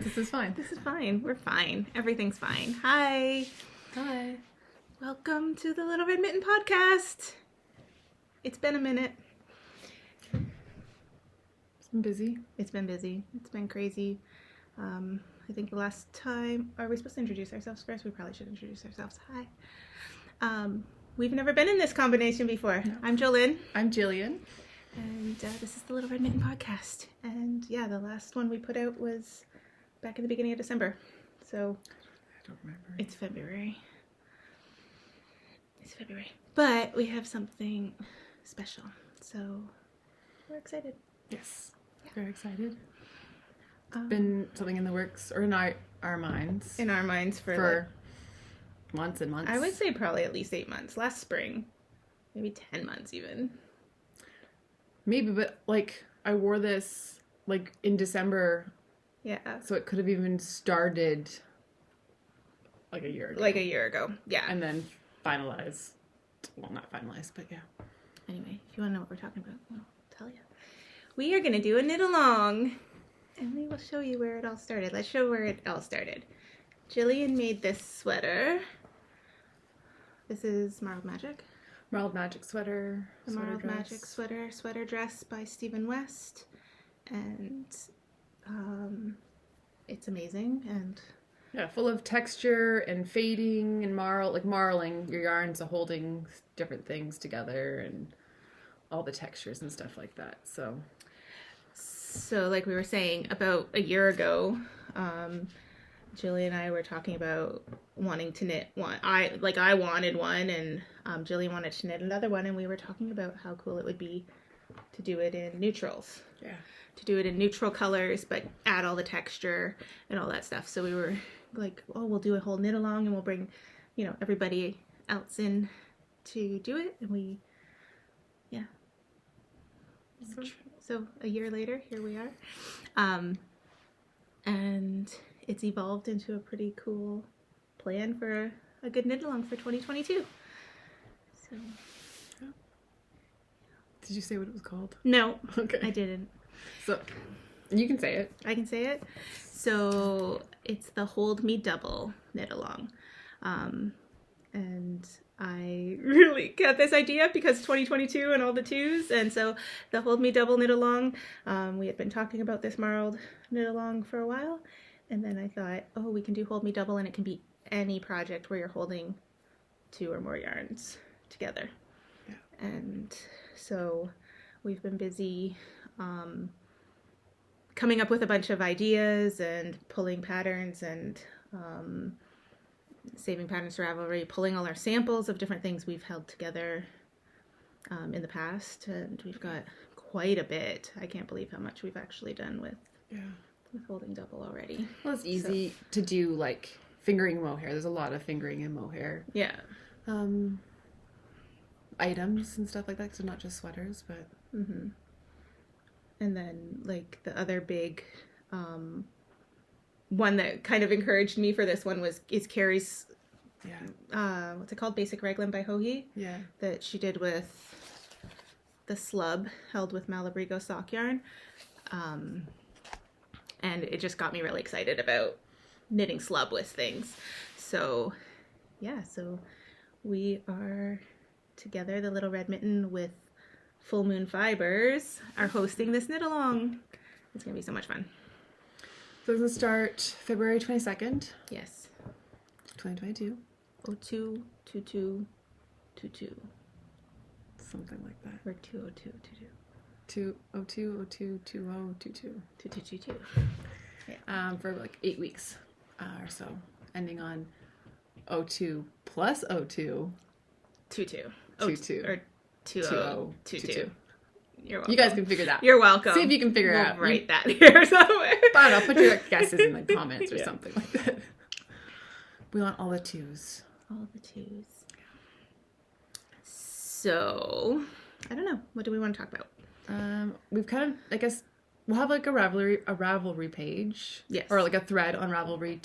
This is fine. This is fine. We're fine. Everything's fine. Hi. Hi. Welcome to the Little Red Mitten podcast. It's been a minute. It's been busy. It's been busy. It's been crazy. I think the last time... Are we supposed to introduce ourselves first? We probably should introduce ourselves. Hi. We've never been in this combination before. No. I'm Jolynn. I'm Jillian. And this is the Little Red Mitten podcast. And yeah, the last one we put out was back in the beginning of December. So I don't remember. It's February. But we have something special. So we're excited. Yes. Yeah. Very excited. Been something in the works, or in our minds. In our minds for months and months. I would say probably at least 8 months. Last spring. Maybe 10 months even. Maybe, but like I wore this like in December. Yeah. So it could have even started like a year ago. Yeah. And then finalized. Well, not finalized, but yeah. Anyway, if you want to know what we're talking about, I'll tell you. We are going to do a knit along. And we will show you where it all started. Let's show where it all started. Jillian made this sweater. This is Marled Magic. Marled Magic sweater. The Marled Magic sweater dress by Stephen West. And it's amazing. And yeah, full of texture and fading and marling your yarns are holding different things together and all the textures and stuff like that. So like we were saying, about a year ago, Jillian and I were talking about wanting to knit one. I wanted one, and Jillian wanted to knit another one, and we were talking about how cool it would be to do it in neutrals. Yeah. To do it in neutral colors, but add all the texture and all that stuff. So we were like, oh, we'll do a whole knit along, and we'll bring, everybody else in to do it. And So a year later, here we are. And it's evolved into a pretty cool plan for a good knit along for 2022. So. Did you say what it was called? No. Okay. I didn't. So you can say it. I can say it. So it's the Hold Me Double knit along. And I really got this idea because 2022 and all the twos, and so the Hold Me Double knit along, we had been talking about this marled knit along for a while, and then I thought, oh, we can do Hold Me Double, and it can be any project where you're holding 2 or more yarns together. Yeah. And so we've been busy coming up with a bunch of ideas and pulling patterns and saving patterns for Ravelry, pulling all our samples of different things we've held together in the past, and we've got quite a bit. I can't believe how much we've actually done with Holding Double already. Well, it's easy to do, like fingering mohair. There's a lot of fingering in mohair. Yeah. Items and stuff like that, so not just sweaters, but. Mm-hmm. And then like the other big one that kind of encouraged me for this one is Carrie's, what's it called? Basic Raglan by Hohi. Yeah. That she did with the slub held with Malabrigo sock yarn. And it just got me really excited about knitting slub with things. So, yeah, so we are together, the Little Red Mitten with Full Moon Fibers, are hosting this knit along. It's going to be so much fun. So it's going to start February 22nd. Yes. 2022. 02/22/22. Something like that. Or 2/02/22. 2/02/02/2022. 2222. Yeah. For like 8 weeks or so, ending on 02 plus 02. 22. 22. Or 2022. You're welcome. You guys can figure that out. You're welcome. See if you can figure it out. Write that here somewhere. Fine, I'll put your guesses in the comments or something like that. We want all the twos. All the twos. So, I don't know. What do we want to talk about? We've kind of, I guess, we'll have like a Ravelry page. Yes. Or like a thread on Ravelry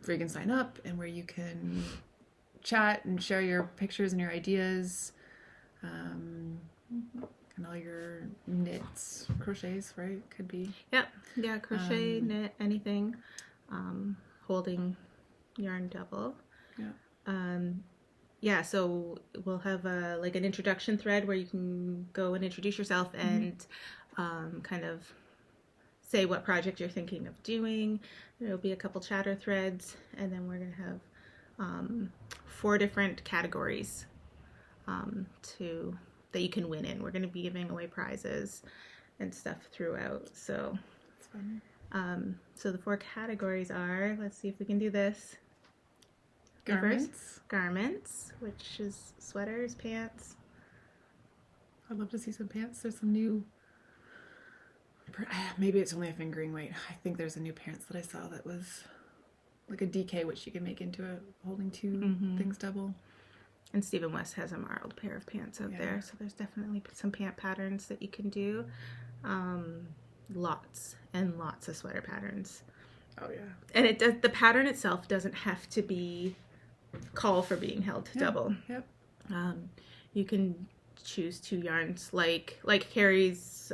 where you can sign up and where you can chat and share your pictures and your ideas. And all your knits, crochets, right? Could be. Yep. Yeah, crochet, knit, anything. Holding yarn double. Yeah. Yeah, so we'll have like an introduction thread where you can go and introduce yourself and kind of say what project you're thinking of doing. There'll be a couple chatter threads, and then we're going to have 4 different categories that you can win in. We're going to be giving away prizes and stuff throughout. So, That's fun. So the 4 categories are, let's see if we can do this. Garments. Garments, which is sweaters, pants. I'd love to see some pants. There's some new. Maybe it's only a fingering weight. I think there's a new pants that I saw that was like a DK, which you can make into a holding 2 things double. And Stephen West has a marled pair of pants out there, so there's definitely some pant patterns that you can do. Lots and lots of sweater patterns. Oh yeah. And it does. The pattern itself doesn't have to be call for being held double. Yep. You can choose 2 yarns, like Carrie's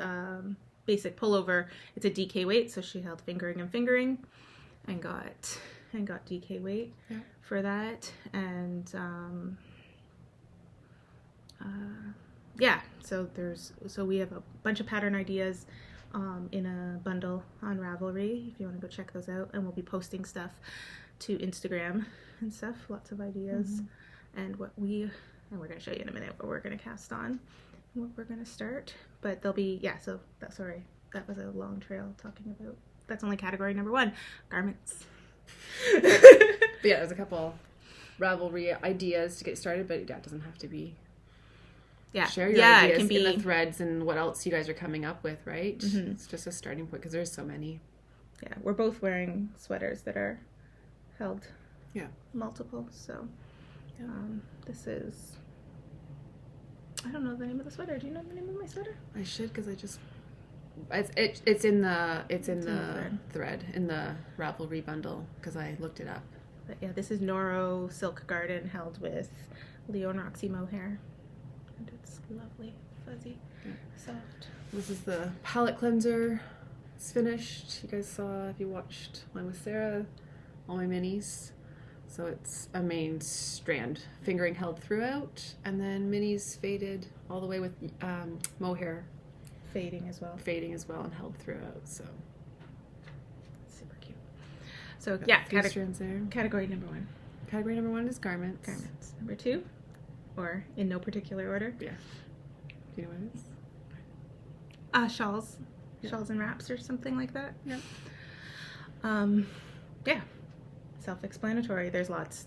basic pullover. It's a DK weight, so she held fingering and fingering, and got DK weight for that. And so we have a bunch of pattern ideas in a bundle on Ravelry if you want to go check those out, and we'll be posting stuff to Instagram and stuff, lots of ideas, and we're going to show you in a minute what we're going to cast on, what we're going to start. But there'll be, so that was a long trail talking about, that's only category number 1, garments. But yeah, there's a couple Ravelry ideas to get started, but yeah, it doesn't have to be. Yeah, share your ideas it can be in the threads and what else you guys are coming up with, right? It's just a starting point because there's so many. Yeah, we're both wearing sweaters that are held multiple, so this is, I don't know the name of the sweater. Do you know the name of my sweater? I should, because I just it's in the thread in the Ravelry bundle because I looked it up. But yeah, this is Noro Silk Garden held with Leon Roxy mohair, and it's lovely, fuzzy, soft. This is the palette cleanser. It's finished. You guys saw, if you watched mine with Sarah, all my minis. So it's a main strand, fingering held throughout, and then minis faded all the way with mohair Fading as well, and held throughout. So super cute. So strands there. Category number 1. Category number 1 is garments. Garments. Number 2, or in no particular order. Yeah. Do you know what it is? Shawls. Yeah. Shawls and wraps or something like that. Yeah. Yeah. Self-explanatory. There's lots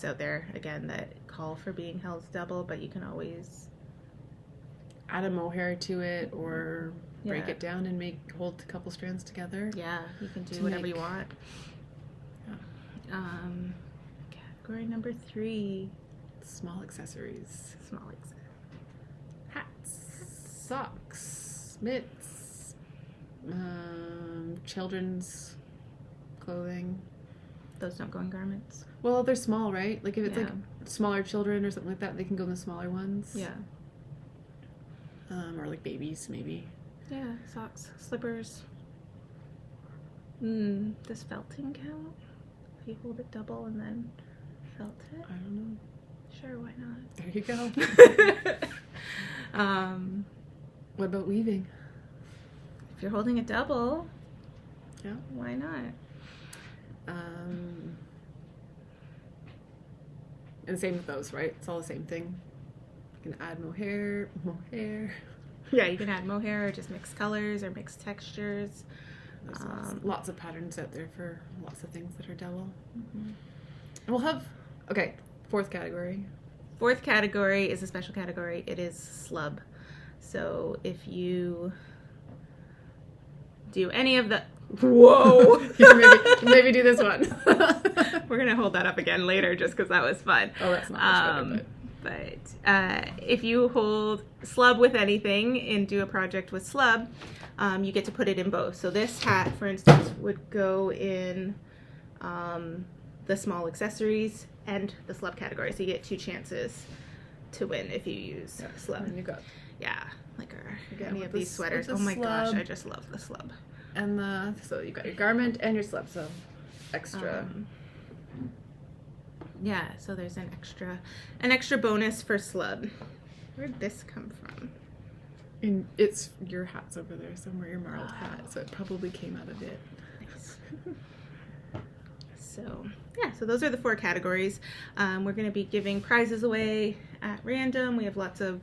out there, again, that call for being held double, but you can always add a mohair to it or break it down and hold a couple strands together. Yeah, you can do whatever you want. Yeah. Category number 3. Small accessories. Hats. Socks. Mitts. Children's clothing. Those don't go in garments. Well, they're small, right? Like if it's like smaller children or something like that, they can go in the smaller ones. Yeah. Or like babies, maybe. Yeah, socks, slippers. Does felting count? If you hold it double and then felt it? I don't know. Sure, why not? There you go. What about weaving? If you're holding it double, yeah, why not? And same with those, right? It's all the same thing. You can add mohair. Yeah, you can add mohair or just mix colors or mix textures. There's lots of patterns out there for lots of things that are double. And we'll have, fourth category. Fourth category is a special category. It is slub. So if you do any of the... Whoa! maybe do this one. We're going to hold that up again later just because that was fun. Oh, that's not much But if you hold slub with anything and do a project with slub, you get to put it in both. So this hat, for instance, would go in the small accessories and the slub category. So you get 2 chances to win if you use slub. And you got like Again, any with of the these sweaters. with Oh the my gosh, slub. I just love the slub. And so you got your garment and your slub, so extra. Yeah, so there's an extra bonus for slub. Where'd this come from? And it's your hat's over there somewhere, your marled hat, so it probably came out of it. Nice. So yeah, so those are the 4 categories. We're going to be giving prizes away at random. We have lots of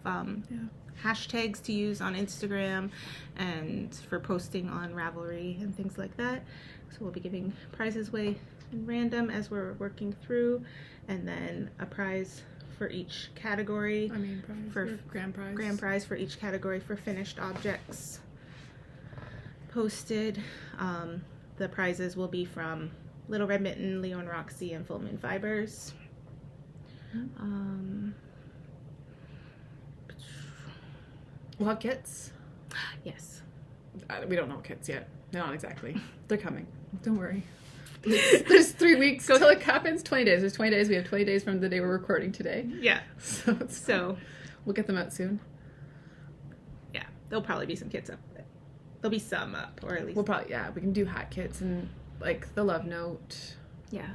hashtags to use on Instagram and for posting on Ravelry and things like that. So we'll be giving prizes away in random as we're working through, and then a prize for each category. I mean, prize, for grand prize. Grand prize for each category for finished objects posted. The prizes will be from Little Red Mitten, Leo and Roxy, and Full Moon Fibers. We'll have kits. Yes. We don't know kits yet. Not exactly. They're coming. Don't worry. There's 3 weeks till it happens. 20 days. There's 20 days. We have 20 days from the day we're recording today. Yeah. So we'll get them out soon. Yeah. There'll probably be some kits up. There'll be some up, or at least. We'll probably, we can do hat kits and like the love note. Yeah.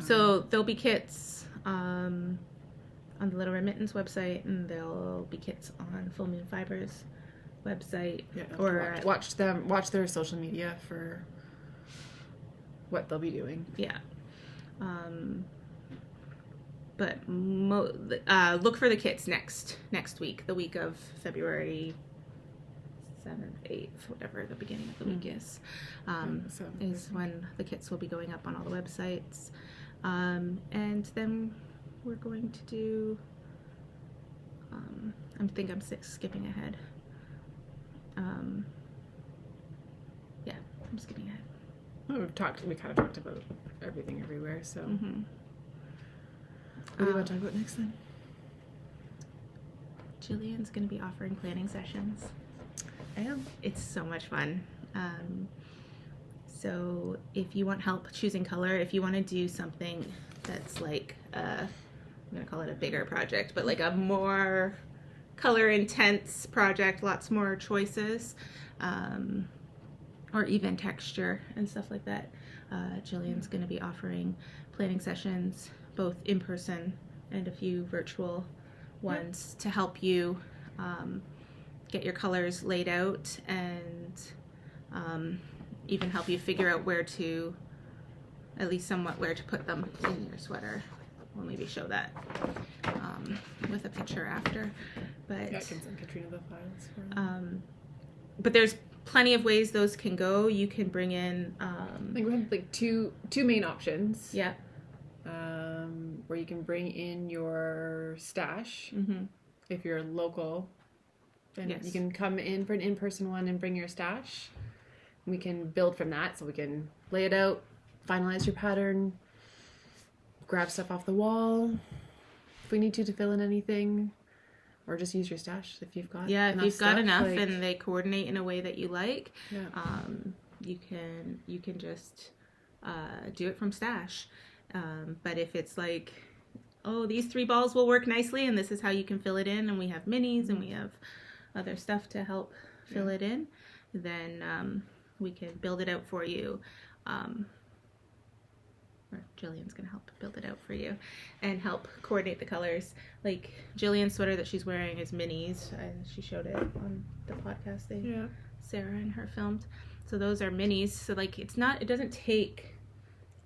So there'll be kits on the Little Red Mittens website, and there'll be kits on Full Moon Fibers website. Yeah. Or watch their social media for what they'll be doing. Yeah. But look for the kits next week, the week of February 7th, 8th, whatever the beginning of the week is when the kits will be going up on all the websites. And then we're going to do, I think I'm skipping ahead. Yeah, I'm skipping ahead. Well, we kind of talked about everything everywhere, so. Mm-hmm. What do you want to talk about next then? Jillian's going to be offering planning sessions. I am. It's so much fun. So if you want help choosing color, if you want to do something that's like, I'm going to call it a bigger project, but like a more color intense project, lots more choices, or even texture and stuff like that, Jillian's going to be offering planning sessions, both in person and a few virtual ones, to help you get your colors laid out and even help you figure out at least somewhat where to put them in your sweater. We'll maybe show that with a picture after. But I can send Katrina the files. But there's plenty of ways those can go. You can bring in I think we have like two main options. Yeah. Where you can bring in your stash if you're local. And you can come in for an in-person one and bring your stash. We can build from that, so we can lay it out, finalize your pattern, grab stuff off the wall if we need to fill in anything, or just use your stash if you've got if you've got enough like, and they coordinate in a way that you like. Yeah. You can just do it from stash. But if it's like, oh, these 3 balls will work nicely and this is how you can fill it in, and we have minis and we have other stuff to help fill it in, then we can build it out for you. Or Jillian's gonna help build it out for you and help coordinate the colors. Like Jillian's sweater that she's wearing is minis. She showed it on the podcast Sarah and her filmed. So those are minis. So like it doesn't take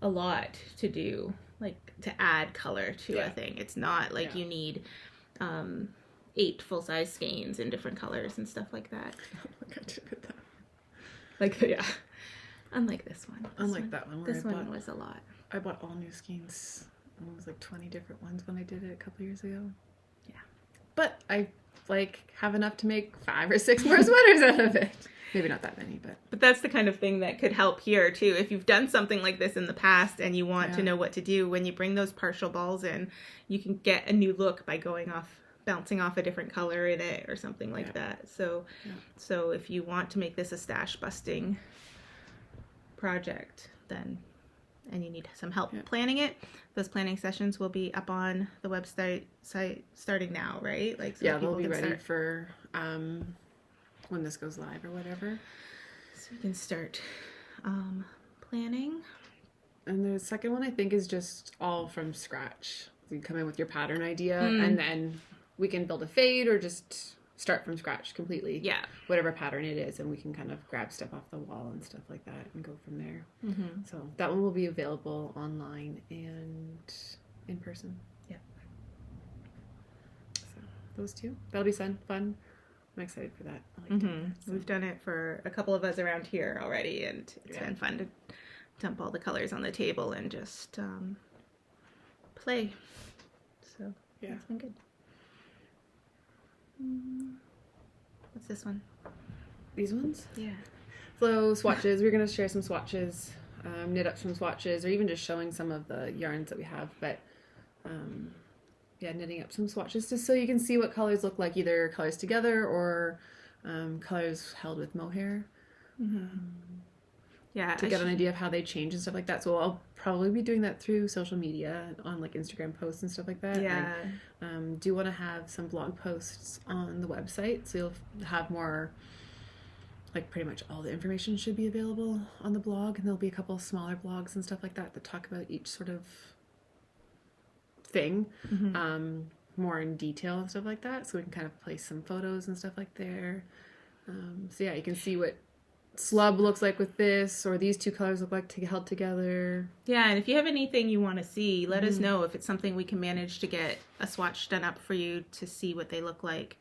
a lot to do, like to add color to a thing. It's not like you need 8 full-size skeins in different colors and stuff like that. Unlike this one. That one. This one was a lot. I bought all new skeins. It was like 20 different ones when I did it a couple years ago. Yeah. But I have enough to make 5 or 6 more sweaters out of it. Maybe not that many, but that's the kind of thing that could help here too. If you've done something like this in the past and you want to know what to do, when you bring those partial balls in, you can get a new look by bouncing off a different color in it or something like that. So if you want to make this a stash busting project, then and you need some help planning it, those planning sessions will be up on the website starting now, right? Like, so they'll be ready for when this goes live or whatever. So you can start planning. And the second one, I think, is just all from scratch. You come in with your pattern idea, and then we can build a fade or just start from scratch completely. Yeah. Whatever pattern it is, and we can kind of grab stuff off the wall and stuff like that and go from there. So that one will be available online and in person. Yeah. So those two. That'll be fun. I'm excited for that. I like doing that, so. We've done it for a couple of us around here already, and it's been fun to dump all the colors on the table and just play. So it's been good. What's this one? These ones? Yeah. So swatches. We're going to share some swatches, knit up some swatches, or even just showing some of the yarns that we have. But knitting up some swatches just so you can see what colors look like, either colors together or colors held with mohair. To get an idea of how they change and stuff like that. So I'll probably be doing that through social media on like Instagram posts and stuff like that. Yeah. I do want to have some blog posts on the website, so you'll have more, like pretty much all the information should be available on the blog, and there'll be a couple smaller blogs and stuff like that that talk about each sort of thing more in detail and stuff like that, so we can kind of place some photos and stuff like there. So you can see what slub looks like with this, or these two colors look like held together. Yeah, and if you have anything you want to see, let us know. If it's something we can manage to get a swatch done up for you to see what they look like,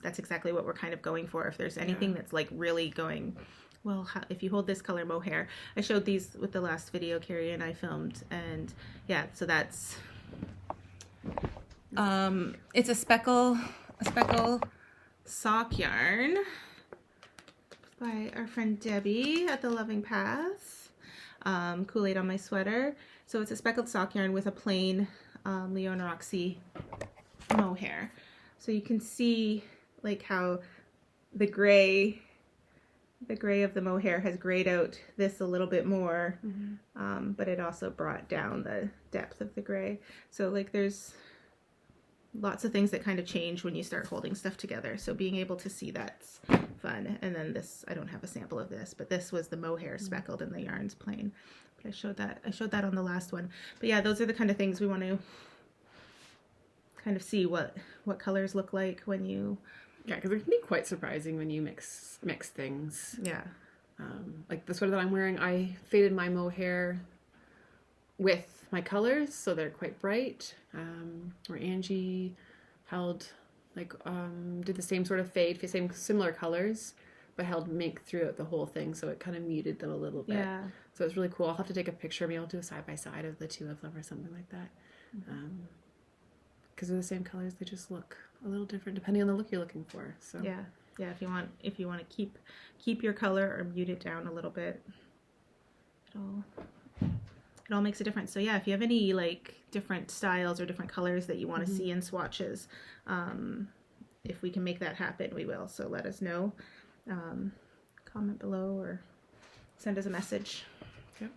that's exactly what we're kind of going for. If there's anything that's like really going, well, if you hold this color mohair, I showed these with the last video Carrie and I filmed, and so that's it's a speckle sock yarn by our friend Debbie at the Loving Path. Kool-Aid on my sweater. So it's a speckled sock yarn with a plain Leona Roxy mohair. So you can see like how the gray of the mohair has grayed out this a little bit more, but it also brought down the depth of the gray. So like there's lots of things that kind of change when you start holding stuff together. So being able to see that's fun. And then this, I don't have a sample of this, but this was the mohair speckled and the yarn's plain. But I showed that on the last one. But yeah, those are the kind of things we want to kind of see what colors look like when you... Yeah, because it can be quite surprising when you mix things. Yeah. Like the sweater that I'm wearing, I faded my mohair with my colors, so they're quite bright. Where Angie held, like, did the same sort of fade, similar colors, but held mink throughout the whole thing, so it kind of muted them a little bit. Yeah. So it's really cool. I'll have to take a picture. Maybe I'll do a side-by-side of the two of them or something like that. Because they're the same colors, they just look a little different depending on the look you're looking for. So yeah, if you want to keep your color or mute it down a little bit, it all makes a difference. So yeah, if you have any like different styles or different colors that you want to see in swatches, if we can make that happen, we will. So let us know. Comment below or send us a message. Yep.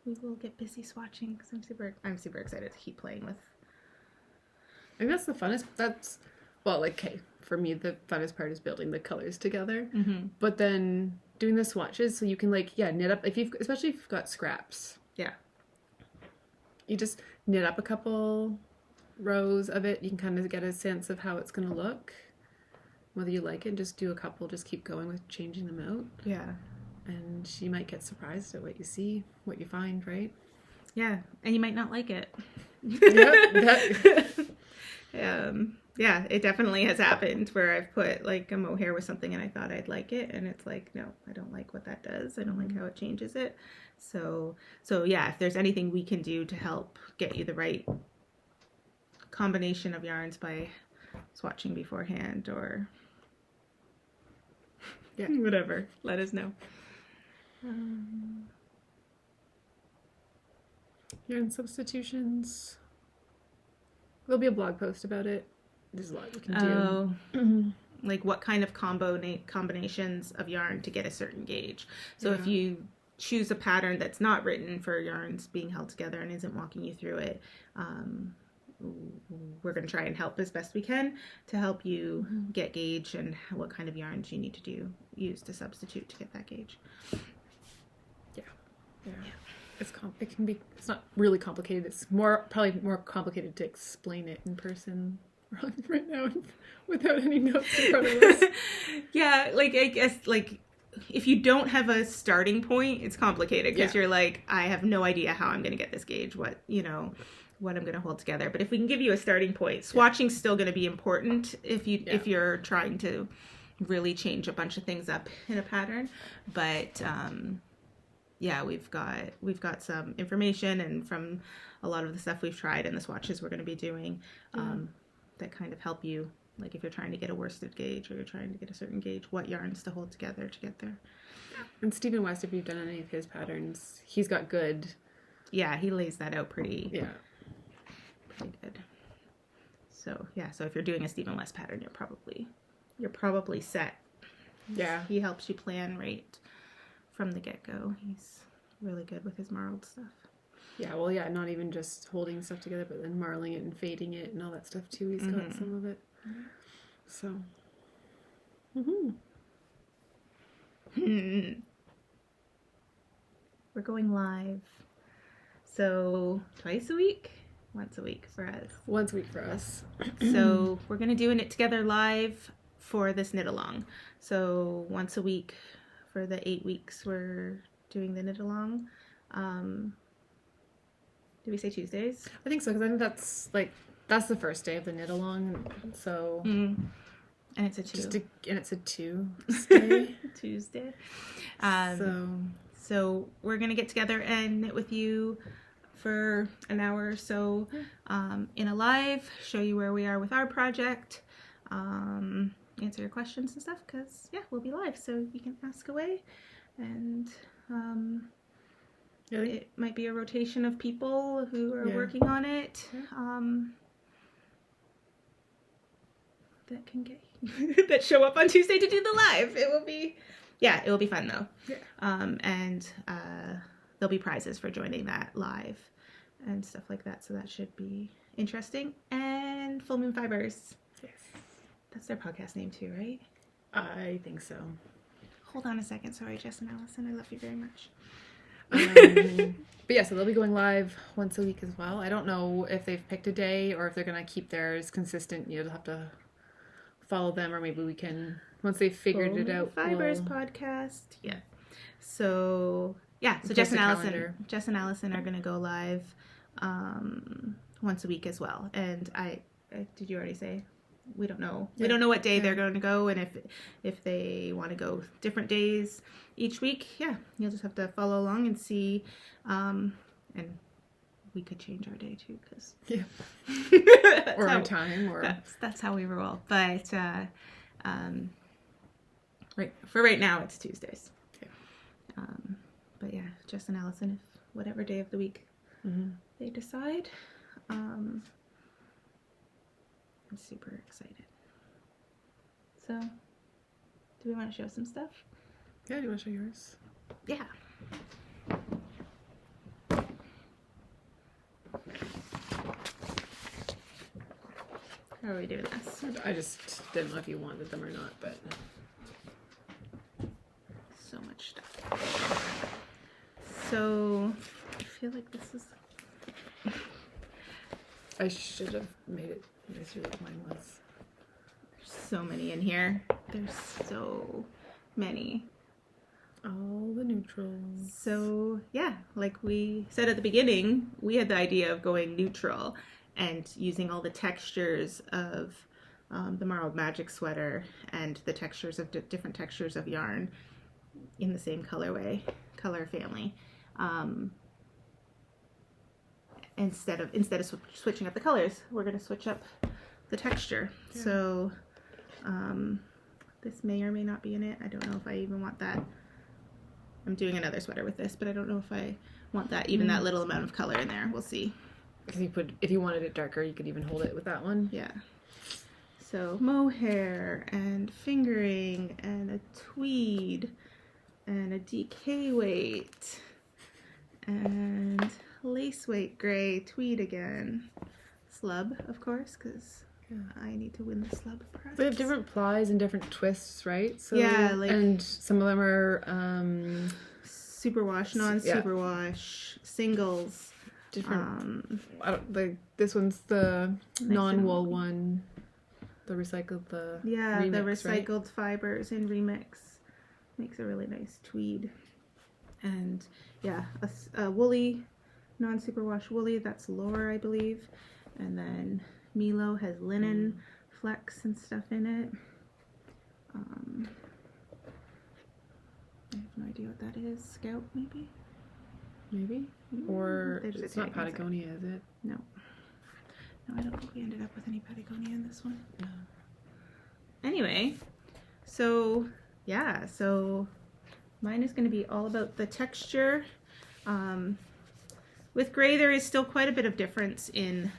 We will get busy swatching because I'm super excited to keep playing with. I think that's the funnest. For me, the funnest part is building the colors together. But then doing the swatches, so you can knit up, especially if you've got scraps. Yeah. You just knit up a couple rows of it. You can kind of get a sense of how it's going to look, whether you like it. Just do a couple. Just keep going with changing them out. Yeah. And you might get surprised at what you see, what you find, right? Yeah, and you might not like it. Yeah, it definitely has happened where I've put like a mohair with something and I thought I'd like it, and it's like, no, I don't like what that does. I don't like how it changes it. So yeah, if there's anything we can do to help get you the right combination of yarns by swatching beforehand or whatever, let us know. Yarn substitutions. There'll be a blog post about it. There's a lot we can do. Like what kind of combinations of yarn to get a certain gauge. So if you choose a pattern that's not written for yarns being held together and isn't walking you through it, we're going to try and help as best we can to help you get gauge and what kind of yarns you need to use to substitute to get that gauge. Yeah. It's not really complicated. It's probably more complicated to explain it in person right now without any notes in front of us. Yeah, like I guess like if you don't have a starting point, it's complicated because you're like, I have no idea how I'm going to get this gauge, what I'm going to hold together. But if we can give you a starting point, swatching's still going to be important if you're trying to really change a bunch of things up in a pattern. But we've got some information, and from a lot of the stuff we've tried and the swatches we're going to be doing that kind of help you, like if you're trying to get a worsted gauge or you're trying to get a certain gauge, what yarns to hold together to get there. And Stephen West, if you've done any of his patterns, he's got good. Yeah, he lays that out pretty good. So if you're doing a Stephen West pattern, you're probably set. Yeah, he helps you plan right from the get-go. He's really good with his marled stuff. Yeah, well, not even just holding stuff together, but then marling it and fading it and all that stuff too. He's got some of it. So. We're going live. So once a week for us. Once a week for us. So we're going to do it together live for this knit along. So once a week for the 8 weeks we're doing the knit along. Did we say Tuesdays? I think so, because I think that's the first day of the knit along. So and it's a Tuesday. Tuesday. So we're gonna get together and knit with you for an hour or so in a live, show you where we are with our project, answer your questions and stuff, because we'll be live, so you can ask away. And it might be a rotation of people who are working on it that can get that show up on Tuesday to do the live. It will be fun though. And there'll be prizes for joining that live and stuff like that, so that should be interesting. And Full Moon Fibers, that's their podcast name too, right? I think so. Hold on a second. Sorry, Jess and Allison, I love you very much. But so they'll be going live once a week as well. I don't know if they've picked a day or if they're going to keep theirs consistent. You'll have to follow them, or maybe we can, once they've figured it out. Fibers podcast. Yeah. So Jess and Allison are going to go live once a week as well. And I did you already say? We don't know. We don't know what day they're going to go, and if they want to go different days each week, you'll just have to follow along and see. And we could change our day too, because or our time, or that's how we roll. But for right now, it's Tuesdays. But Jess and Allison, if whatever day of the week they decide. I'm super excited. So, do we want to show some stuff? Yeah, do you want to show yours? Yeah. How are we doing this? I just didn't know if you wanted them or not, but... So much stuff. So, I feel like this is... I should have made it nicer like mine was. There's so many in here. There's so many. All the neutrals. So, like we said at the beginning, we had the idea of going neutral and using all the textures of the Marled Magic sweater and the textures of different textures of yarn in the same color family. Instead of switching up the colors, we're going to switch up the texture. Yeah. So this may or may not be in it. I don't know if I even want that. I'm doing another sweater with this, but I don't know if I want that, even that little amount of color in there. We'll see. Because if you wanted it darker, you could even hold it with that one. Yeah. So mohair and fingering and a tweed and a DK weight, and lace weight gray tweed again. Slub, of course, because I need to win the slub prize. They have different plies and different twists, right? So, yeah, like, and some of them are superwash, non-superwash, singles. Different. This one's the non-wool one. The recycled, the remix, the recycled right? fibers in remix makes a really nice tweed. And yeah, a woolly, non-superwash woolly. That's Laura, I believe. And then Milo has linen flex and stuff in it. I have no idea what that is. Scout, maybe? Maybe? Or There's a it's not tag, is it? Patagonia, is it? No. No, I don't think we ended up with any Patagonia in this one. No. Anyway, so yeah, so mine is going to be all about the texture. With gray, there is still quite a bit of difference in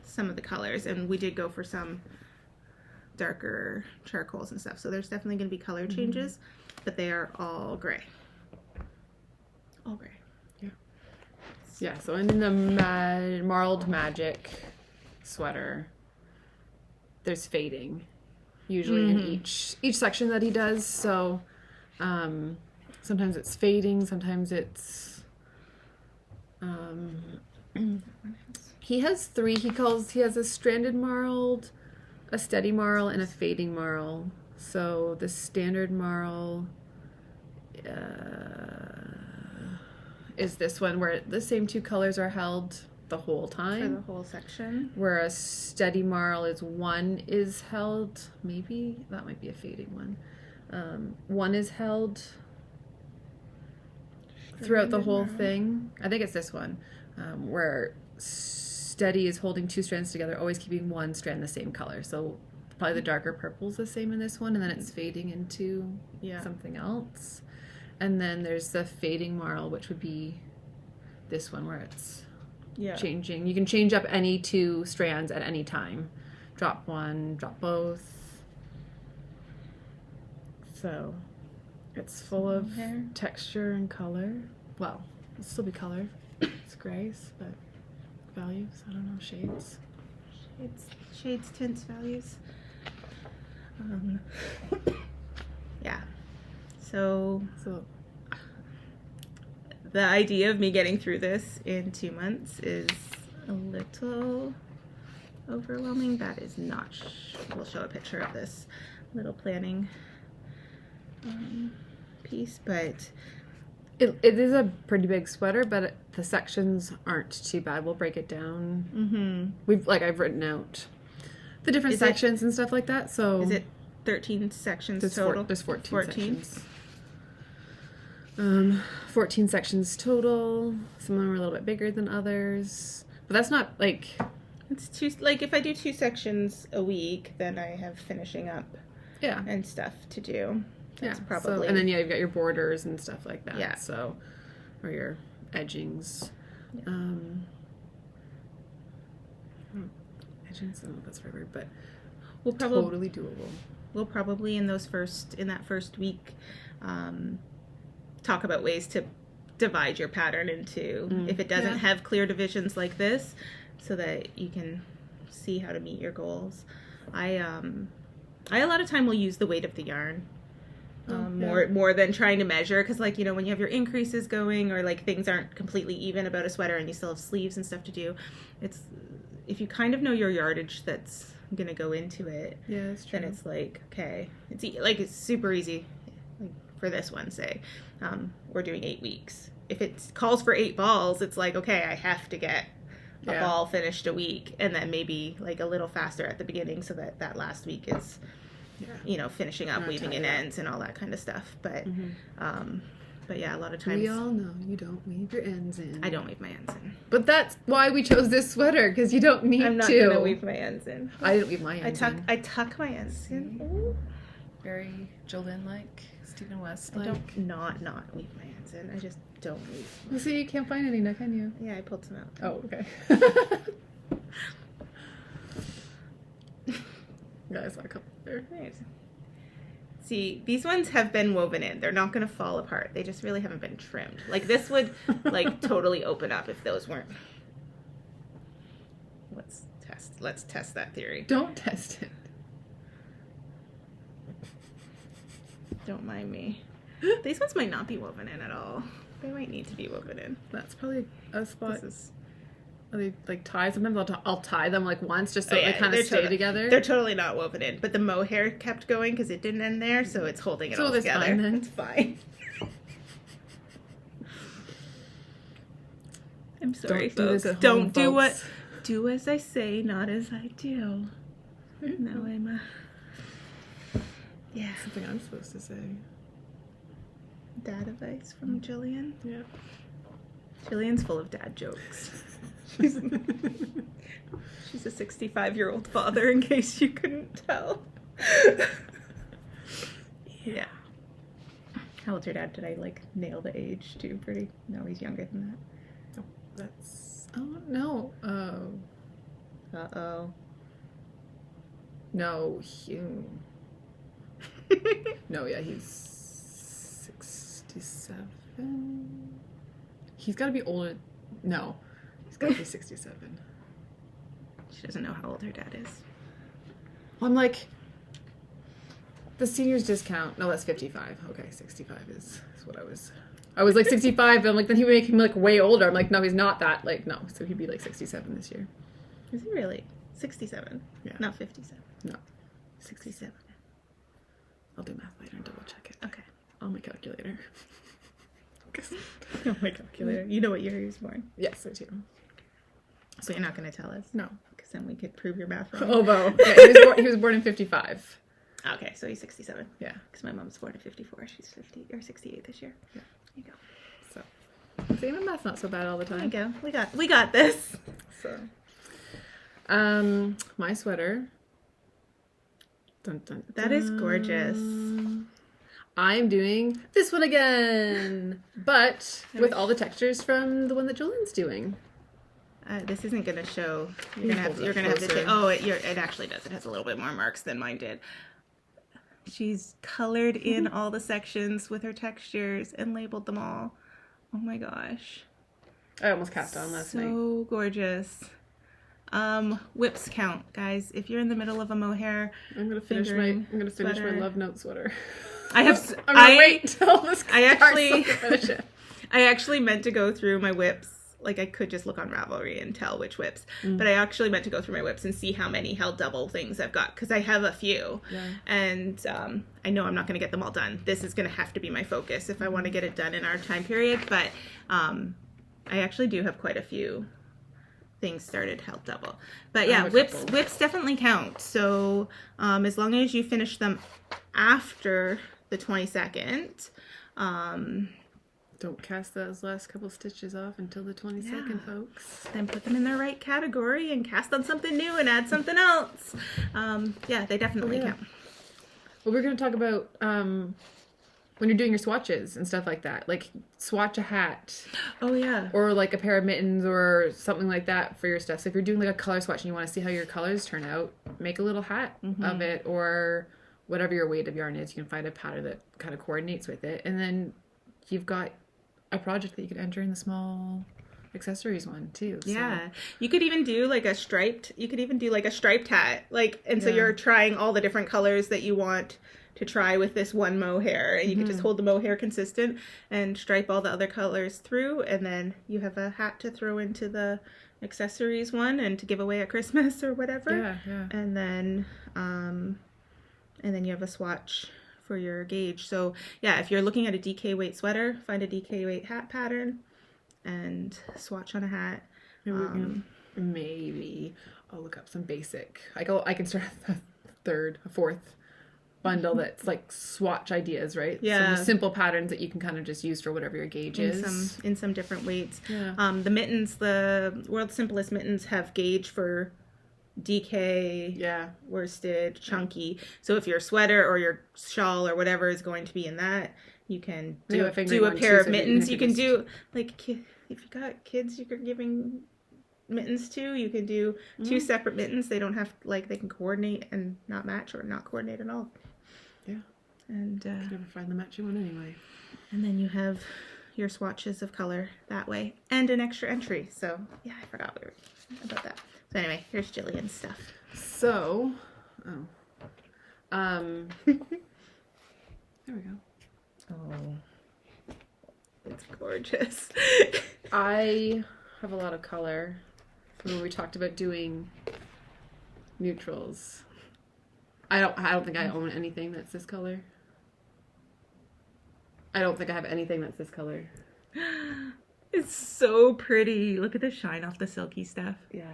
some of the colors, and we did go for some darker charcoals and stuff, so there's definitely going to be color changes, but they are all gray. All gray. Yeah, so in the Marled Magic sweater, there's fading, usually in each section that he does. So sometimes it's fading, sometimes it's he has three. He has a stranded marled, a steady marl, and a fading marl. So the standard marl is this one where the same two colors are held the whole time. For the whole section. Whereas steady marl is one is held, maybe that might be a fading one. One is held throughout the whole thing. I think it's this one, where steady is holding two strands together, always keeping one strand the same color. So probably the darker purple's the same in this one, and then it's fading into something else. And then there's the fading marl, which would be this one where it's changing. You can change up any two strands at any time. Drop one, drop both. So it's full of texture and color. Well, it'll still be color. It's grays, but values, I don't know, shades. Shades, tints, values. Yeah. So the idea of me getting through this in 2 months is a little overwhelming. That is not, we'll show a picture of this little planning piece, but it is a pretty big sweater, but the sections aren't too bad. We'll break it down. I've written out the different sections and stuff like that. So is it 13 sections total? There's 14 sections. 14 sections total. Some of them are a little bit bigger than others, but that's not like it's two. Like if I do 2 sections a week, then I have finishing up, and stuff to do. That's probably. So, and then you've got your borders and stuff like that. Yeah. So, or your edgings. Yeah. Edgings. I don't know if that's the right word, but we'll probably totally doable. We'll probably in that first week. Talk about ways to divide your pattern into if it doesn't have clear divisions like this, so that you can see how to meet your goals. I a lot of time will use the weight of the yarn more than trying to measure, because like when you have your increases going, or like things aren't completely even about a sweater and you still have sleeves and stuff to do, it's if you kind of know your yardage that's gonna go into it, that's true. then it's like okay, it's super easy. For this one, say, we're doing 8 weeks. If it calls for 8 balls, it's like, okay, I have to get a ball finished a week, and then maybe like a little faster at the beginning, so that last week is, finishing up, weaving in ends and all that kind of stuff. But, but yeah, a lot of times we all know you don't weave your ends in. I don't weave my ends in. But that's why we chose this sweater, because you don't need to. I'm not gonna weave my ends in. I didn't weave my ends in. I tuck my ends in. Ooh. Very Jolene-like. Stephen West. I don't not weave my ends in. I just don't weave. Well, see, you can't find any now, can you? Yeah, I pulled some out. Oh, okay. Yeah, I saw a couple there. Right. See, these ones have been woven in. They're not going to fall apart. They just really haven't been trimmed. Like this would like totally open up if those weren't. Let's test that theory. Don't test it. Don't mind me. These ones might not be woven in at all. They might need to be woven in. That's probably a spot. This is... Are they like ties? Sometimes I'll tie them like once just so they kind of stay together. They're totally not woven in, but the mohair kept going because it didn't end there, so it's holding it all together. Fine, then. It's fine. I'm sorry, folks. Don't do what. Do as I say, not as I do. No, I'm yeah. Something I'm supposed to say. Dad advice from Jillian. Yeah. Jillian's full of dad jokes. She's a 65-year-old father, in case you couldn't tell. Yeah. How old's your dad? Did I like nail the age too? Pretty? No, he's younger than that. Oh, that's. Oh no. Uh-oh. No, no, yeah, he's 67. He's got to be older. No, he's got to be 67. She doesn't know how old her dad is. I'm like, the seniors discount. No, that's 55. Okay, 65 is what I was. I was like 65, and I'm like, then he would make him like way older. I'm like, no, he's not that. Like, no, so he'd be like 67 this year. Is he really? 67? Yeah. Not 57. No. 67. I'll do math later and double check it. Okay. On my calculator. Oh, my calculator. You know what year he was born? Yes, I do. So you're not going to tell us? No. Because then we could prove your math wrong. Although, yeah, he was born in 55. Okay, so he's 67. Yeah. Because my mom's born in 54. She's 50 or 68 this year. Yeah. There you go. So, see, my math's not so bad all the time. There you go. We got this. So, my sweater. Dun, dun, dun. That is gorgeous. I'm doing this one again, but with all the textures from the one that Julian's doing. This isn't going to show. You're gonna have to take. Oh, it actually does. It has a little bit more marks than mine did. She's colored in all the sections with her textures and labeled them all. Oh my gosh. I almost cast on last night. So gorgeous. Whips count, guys. If you're in the middle of a mohair, I'm gonna finish my Love Note sweater. I'm gonna wait until this I actually finish it. I actually meant to go through my whips. Like, I could just look on Ravelry and tell which whips. But I actually meant to go through my whips and see how many held double things I've got. Because I have a few. Yeah. And I know I'm not going to get them all done. This is going to have to be my focus if I want to get it done in our time period. But I actually do have quite a few things started held double. But yeah, whips definitely count. So as long as you finish them after the 22nd, don't cast those last couple stitches off until the 22nd, folks. Then put them in their right category and cast on something new and add something else. Yeah, they definitely count. Well, we're going to talk about when you're doing your swatches and stuff like that. Like, swatch a hat. Oh, yeah. Or, like, a pair of mittens or something like that for your stuff. So if you're doing, like, a color swatch and you want to see how your colors turn out, make a little hat of it. Or whatever your weight of yarn is, you can find a pattern that kind of coordinates with it. And then you've got a project that you could enter in the small accessories one too. So. Yeah, you could even do like a striped. You could even do like a striped hat. Like, and so you're trying all the different colors that you want to try with this one mohair, and you can just hold the mohair consistent and stripe all the other colors through, and then you have a hat to throw into the accessories one and to give away at Christmas or whatever. Yeah. And then you have a swatch for your gauge. So yeah, if you're looking at a DK weight sweater, find a DK weight hat pattern and swatch on a hat. Maybe I'll look up some basic. I can start a fourth bundle that's like swatch ideas, right? Yeah. Some simple patterns that you can kind of just use for whatever your gauge is. In some different weights. Yeah. The mittens, the world's simplest mittens have gauge for DK, worsted, chunky. So if your sweater or your shawl or whatever is going to be in that, you can do a pair of mittens. You can do, like, if you got kids you're giving mittens to, you can do two separate mittens. They don't have, like, they can coordinate and not match or not coordinate at all. Yeah. And Can never find the matching one anyway. and then you have your swatches of color that way, and an extra entry. So yeah, I forgot about that. So anyway, here's Jillian's stuff. So, there we go. Oh, it's gorgeous. I have a lot of color. When we talked about doing neutrals, I don't think I own anything that's this color. I don't think I have anything that's this color. It's so pretty. Look at the shine off the silky stuff. Yeah.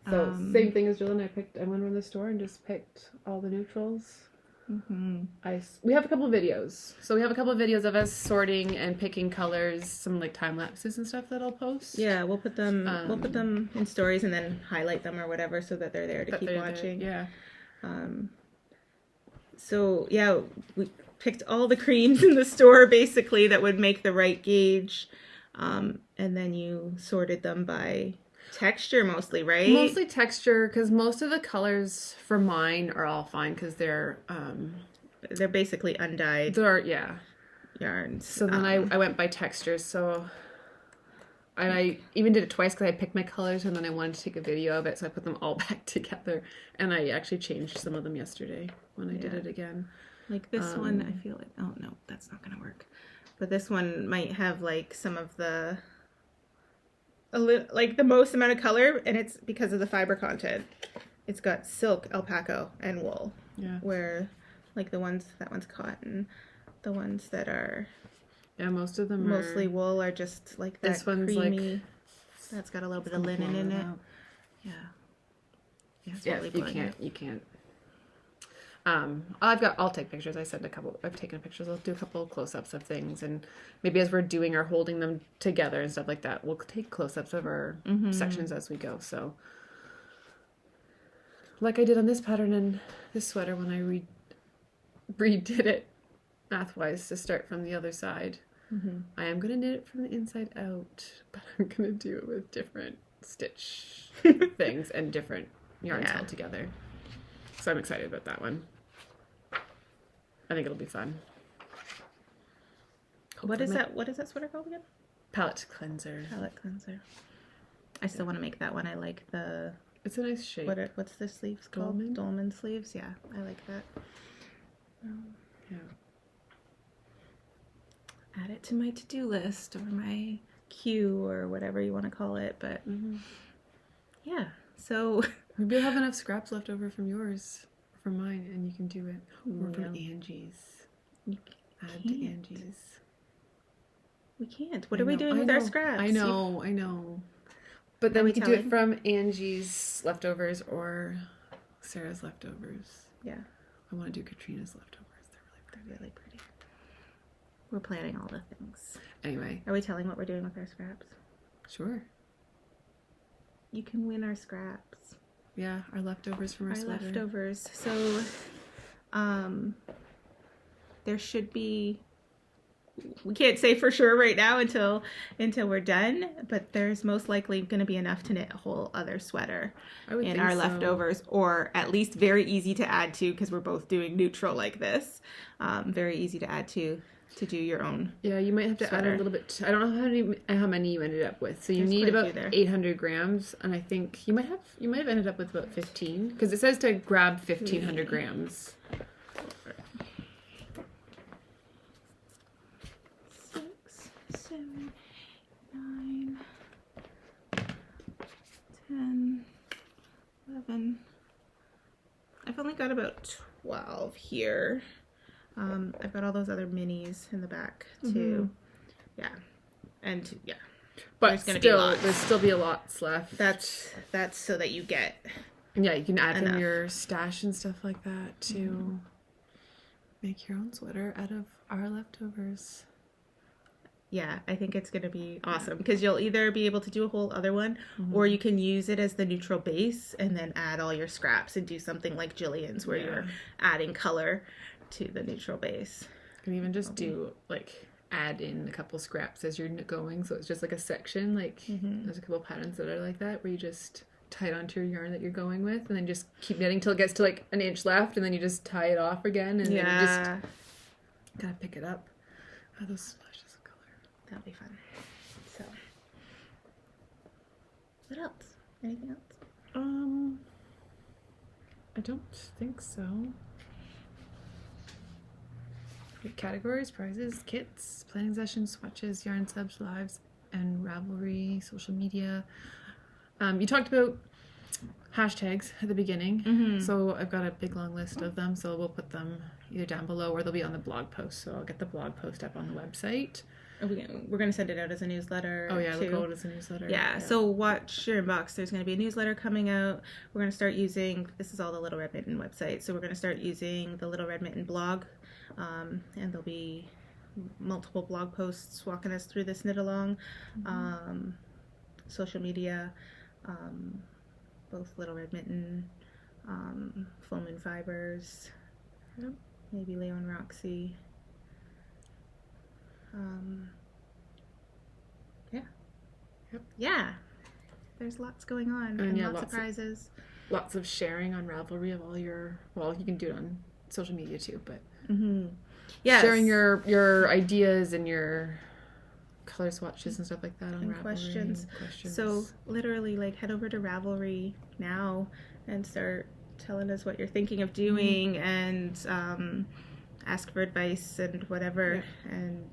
So same thing as Jillian. I went around the store and just picked all the neutrals. Mm-hmm. We have a couple of videos. So we have a couple of videos of us sorting and picking colors, some like time lapses and stuff that I'll post. Yeah, we'll put them in stories and then highlight them or whatever so that they're there to keep watching. There. Yeah. So yeah, we picked all the creams in the store basically that would make the right gauge, and then you sorted them by texture mostly, right? Mostly texture, because most of the colors for mine are all fine because they're basically undyed. Yeah, yarns. So then I went by textures. So I even did it twice because I picked my colors and then I wanted to take a video of it, so I put them all back together. And I actually changed some of them yesterday when I did it again. Like this one, I feel like, oh no, that's not gonna work. But this one might have like some of the like the most amount of color, and it's because of the fiber content. It's got silk, alpaca, and wool. Yeah. Where like that one's cotton. The ones that are most of them mostly wool are just like that this one's creamy. like that's got a little bit of linen in it. Yeah. You can't. I'll take pictures. I've taken pictures. I'll do a couple of close-ups of things, and maybe as we're doing or holding them together and stuff like that, we'll take close-ups of our sections as we go. So, like I did on this pattern and this sweater when I redid it math-wise to start from the other side. I am going to knit it from the inside out, but I'm going to do it with different stitch things and different yarns held together. So I'm excited about that one. I think it'll be fun. What is that sweater called again? Palette cleanser. Palette cleanser. I still want to make that one. I like the... It's a nice shape. What's the sleeves called? Dolman sleeves. Yeah, I like that. Yeah. Add it to my to-do list or my queue or whatever you want to call it. But yeah, so... Maybe you'll have enough scraps left over from yours, from mine, and you can do it. Or from Angie's. Add to Angie's. We can't. What are we doing with our scraps? I know. But then we can do it from Angie's leftovers or Sarah's leftovers. Yeah. I want to do Katrina's leftovers. They're really pretty. We're planning all the things. Anyway. Are we telling what we're doing with our scraps? Sure. You can win our scraps. Yeah, our leftovers from our sweater. Leftovers. So, there should be... We can't say for sure right now until we're done, but there's most likely going to be enough to knit a whole other sweater in our leftovers, or at least very easy to add to, because we're both doing neutral like this. Very easy to add to do your own. Yeah, you might have to add a little bit. I don't know how many you ended up with. So you need about 800 grams, and I think you might have ended up with about 15, because it says to grab 1,500 grams. 6, 7, 9, 10, 11. I've only got about 12 here. I've got all those other minis in the back too. Yeah, and yeah, but there's still be a lot left. That's so that you get. Yeah, you can add from your stash and stuff like that to make your own sweater out of our leftovers. Yeah, I think it's going to be awesome, because you'll either be able to do a whole other one, or you can use it as the neutral base and then add all your scraps and do something like Jillian's, where you're adding color to the neutral base. You can even just add in a couple scraps as you're going, so it's just like a section. Like there's a couple patterns that are like that, where you just tie it onto your yarn that you're going with, and then just keep knitting till it gets to like an inch left, and then you just tie it off again, and then you just Gotta pick it up. Oh, those splashes of color. That'll be fun. So, what else? Anything else? I don't think so. Categories, prizes, kits, planning sessions, swatches, yarn subs, lives, and Ravelry, social media. You talked about hashtags at the beginning, so I've got a big long list of them, so we'll put them either down below or they'll be on the blog post, so I'll get the blog post up on the website. We're going to send it out as a newsletter. Oh yeah, too. we'll go out as a newsletter. Yeah, so watch your inbox. There's going to be a newsletter coming out. We're going to start using, this is all the Little Red Mitten website, so we're going to start using the Little Red Mitten blog, and there'll be multiple blog posts walking us through this knit along. Social media, both Little Red Mitten, Full Moon Fibers, maybe Leo and Roxy. Yeah, there's lots going on, and lots of prizes. Lots of sharing on Ravelry of all your, well, you can do it on social media too, but sharing your ideas and your color swatches and stuff like that on Ravelry. Questions. So literally, like, head over to Ravelry now and start telling us what you're thinking of doing, and ask for advice and whatever, and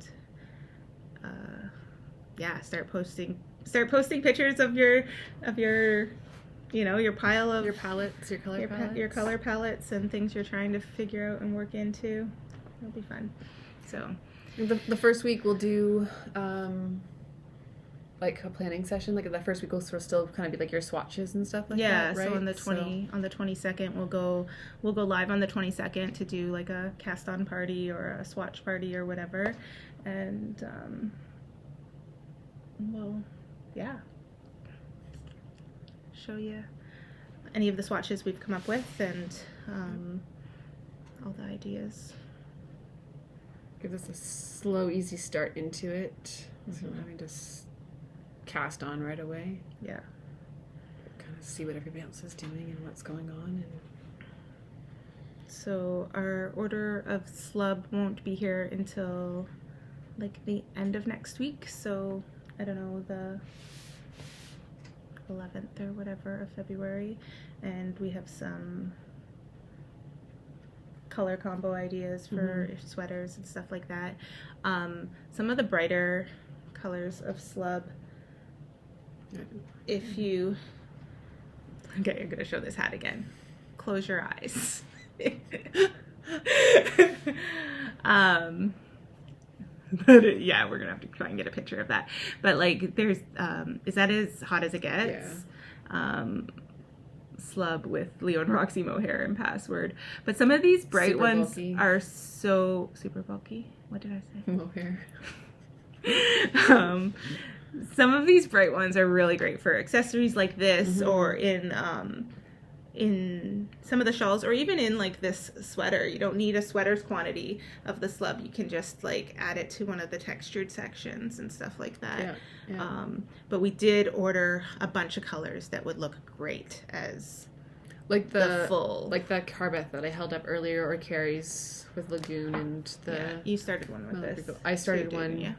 start posting pictures of your your pile of your palettes, your color palettes, your color palettes and things you're trying to figure out and work into. It'll be fun. So the first week we'll do like a planning session. Like the first week will sort of still kind of be like your swatches and stuff like that, right? So on the 22nd we'll go live on the 22nd to do like a cast on party or a swatch party or whatever, and we'll show you any of the swatches we've come up with and all the ideas. Give us a slow, easy start into it, so not having to cast on right away. Yeah. Kind of see what everybody else is doing and what's going on. And so our order of slub won't be here until like the end of next week. So I don't know, the 11th or whatever of February, and we have some color combo ideas for sweaters and stuff like that. Some of the brighter colors of slub, if you, okay, I'm gonna show this hat again. Close your eyes. Yeah, we're gonna have to try and get a picture of that. But like, there's is that as hot as it gets? Yeah. Slub with Leo and Roxy mohair and password. But some of these bright super ones bulky. Are so super bulky. What did I say? Mohair. Some of these bright ones are really great for accessories like this, or in some of the shawls, or even in like this sweater. You don't need a sweater's quantity of the slub. You can just like add it to one of the textured sections and stuff like that. Yeah. But we did order a bunch of colors that would look great as like the full, like that Carbeth that I held up earlier, or Carrie's with Lagoon and the. Yeah, you started one with this. I started one. Yeah.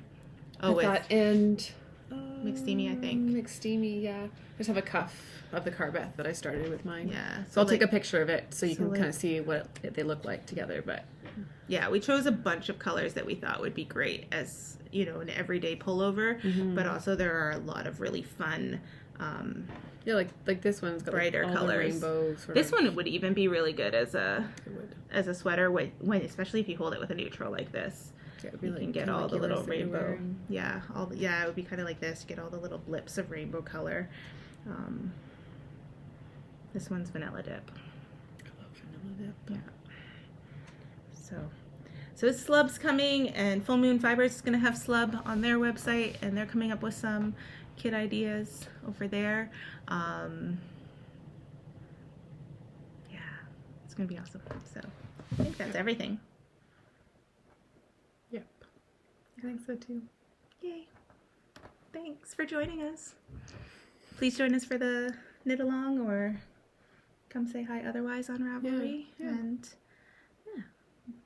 Oh, with that and McSteamy, I think. McSteamy, yeah. I just have a cuff of the Carbeth that I started with mine. Yeah. So I'll take a picture of it so you can kind of see what they look like together. But yeah, we chose a bunch of colors that we thought would be great as, you know, an everyday pullover. But also there are a lot of really fun yeah, like this one's got brighter like all colors. The rainbow sort this of. one would even be really good as a sweater when especially if you hold it with a neutral like this. Yeah, you can get all the little rainbow. Yeah, it would be kind of like this. You get all the little blips of rainbow color. This one's vanilla dip. I love vanilla dip. Yeah. So slub's coming, and Full Moon Fibers is going to have slub on their website, and they're coming up with some kit ideas over there. Yeah, it's going to be awesome. So I think that's everything. Yep. I think so too. Yay. Thanks for joining us. Please join us for the knit along, or come say hi otherwise on Ravelry. Yeah. And yeah,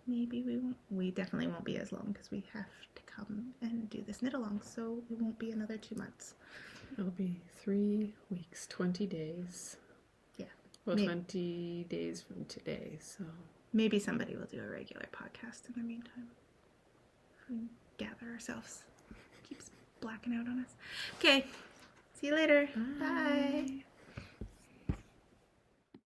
maybe we won't. We definitely won't be as long because we have to come and do this knit along, so it won't be another 2 months. It'll be 3 weeks, 20 days. Yeah. Well, Maybe. 20 days from today, so. Maybe somebody will do a regular podcast in the meantime. We gather ourselves. Keeps blacking out on us. Okay. See you later. Bye. Bye.